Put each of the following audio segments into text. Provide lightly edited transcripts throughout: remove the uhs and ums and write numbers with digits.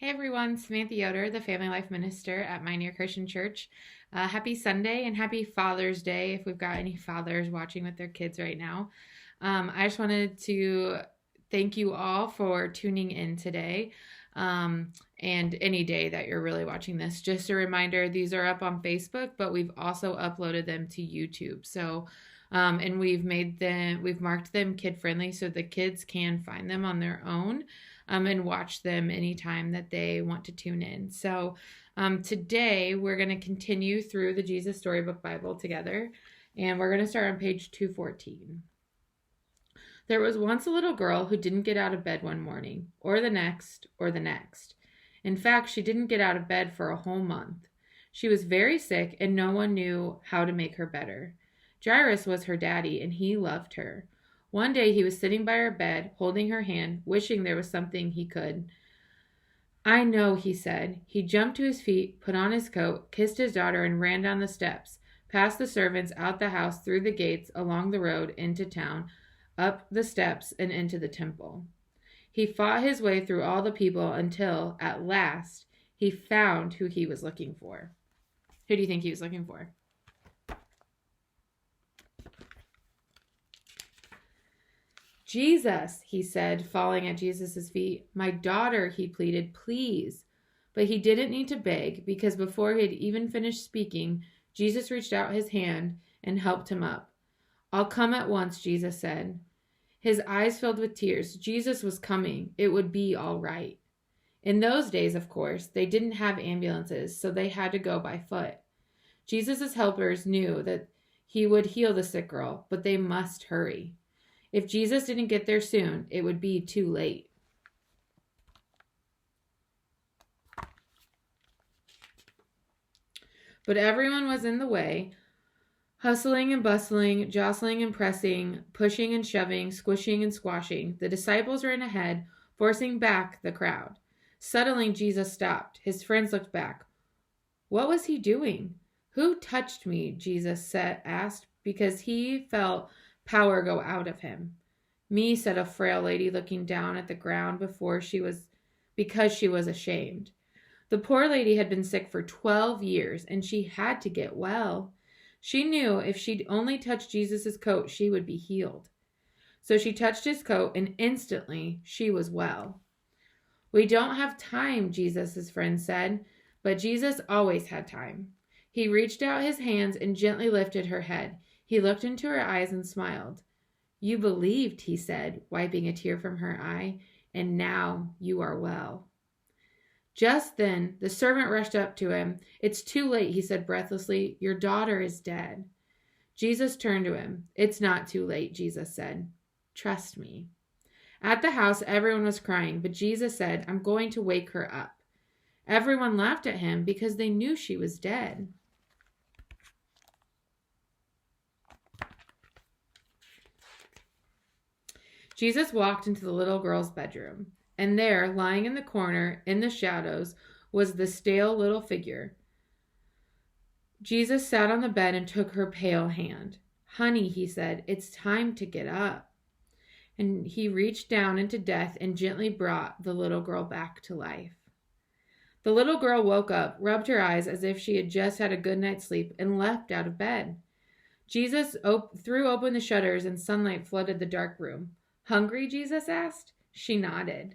Hey everyone, Samantha Yoder, the Family Life Minister at Pioneer Christian Church. Happy Sunday and happy Father's Day if we've got any fathers watching with their kids right now. I just wanted to thank you all for tuning in today and any day that you're really watching this. Just a reminder, these are up on Facebook, but we've also uploaded them to YouTube. So, and we've marked them kid friendly so the kids can find them on their own and watch them anytime that they want to tune in. So today we're going to continue through the Jesus Storybook Bible together, and we're going to start on page 214. There was once a little girl who didn't get out of bed one morning, or the next, or the next. In fact, she didn't get out of bed for a whole month. She was very sick, and no one knew how to make her better. Jarius was her daddy, and he loved her. One day he was sitting by her bed, holding her hand, wishing there was something he could. I know, he said. He jumped to his feet, put on his coat, kissed his daughter, and ran down the steps, past the servants, out the house, through the gates, along the road, into town, up the steps, and into the temple. He fought his way through all the people until, at last, he found who he was looking for. Who do you think he was looking for? Jesus, he said, falling at Jesus' feet. My daughter, he pleaded, please. But he didn't need to beg, because before he had even finished speaking, Jesus reached out his hand and helped him up. I'll come at once, Jesus said. His eyes filled with tears. Jesus was coming. It would be all right. In those days, of course, they didn't have ambulances, so they had to go by foot. Jesus' helpers knew that he would heal the sick girl, but they must hurry. If Jesus didn't get there soon, it would be too late. But everyone was in the way, hustling and bustling, jostling and pressing, pushing and shoving, squishing and squashing. The disciples ran ahead, forcing back the crowd. Suddenly, Jesus stopped. His friends looked back. What was he doing? Who touched me? Jesus asked, because he felt power go out of him. Me, said a frail lady, looking down at the ground because she was ashamed. The poor lady had been sick for 12 years, and she had to get well. She knew if she'd only touch Jesus' coat, she would be healed. So she touched his coat, and instantly she was well. We don't have time, Jesus' friend said, but Jesus always had time. He reached out his hands and gently lifted her head. He looked into her eyes and smiled. You believed, he said, wiping a tear from her eye, and now you are well. Just then, the servant rushed up to him. It's too late, he said breathlessly. Your daughter is dead. Jesus turned to him. It's not too late, Jesus said. Trust me. At the house, everyone was crying, but Jesus said, I'm going to wake her up. Everyone laughed at him because they knew she was dead. Jesus walked into the little girl's bedroom, and there, lying in the corner, in the shadows, was the stale little figure. Jesus sat on the bed and took her pale hand. Honey, he said, it's time to get up. And he reached down into death and gently brought the little girl back to life. The little girl woke up, rubbed her eyes as if she had just had a good night's sleep, and leapt out of bed. Jesus threw open the shutters, and sunlight flooded the dark room. Hungry? Jesus asked. She nodded.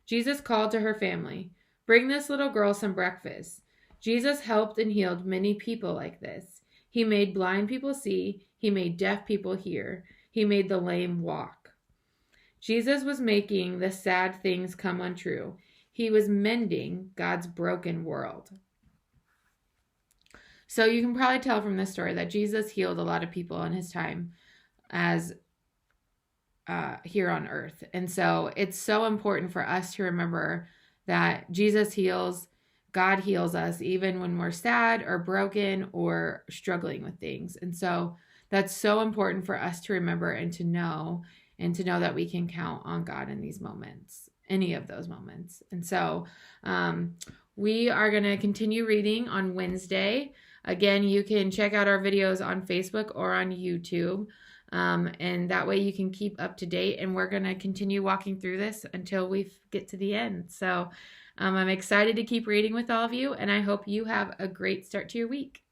Jesus called to her family. Bring this little girl some breakfast. Jesus helped and healed many people like this. He made blind people see. He made deaf people hear. He made the lame walk. Jesus was making the sad things come untrue. He was mending God's broken world. So you can probably tell from this story that Jesus healed a lot of people in his time as here on earth. And so it's so important for us to remember that Jesus heals, God heals us, even when we're sad or broken or struggling with things. And so that's so important for us to remember and to know that we can count on God in these moments, any of those moments. And so we are going to continue reading on Wednesday. Again, you can check out our videos on Facebook or on YouTube. And that way you can keep up to date, and we're going to continue walking through this until we get to the end. So I'm excited to keep reading with all of you, and I hope you have a great start to your week.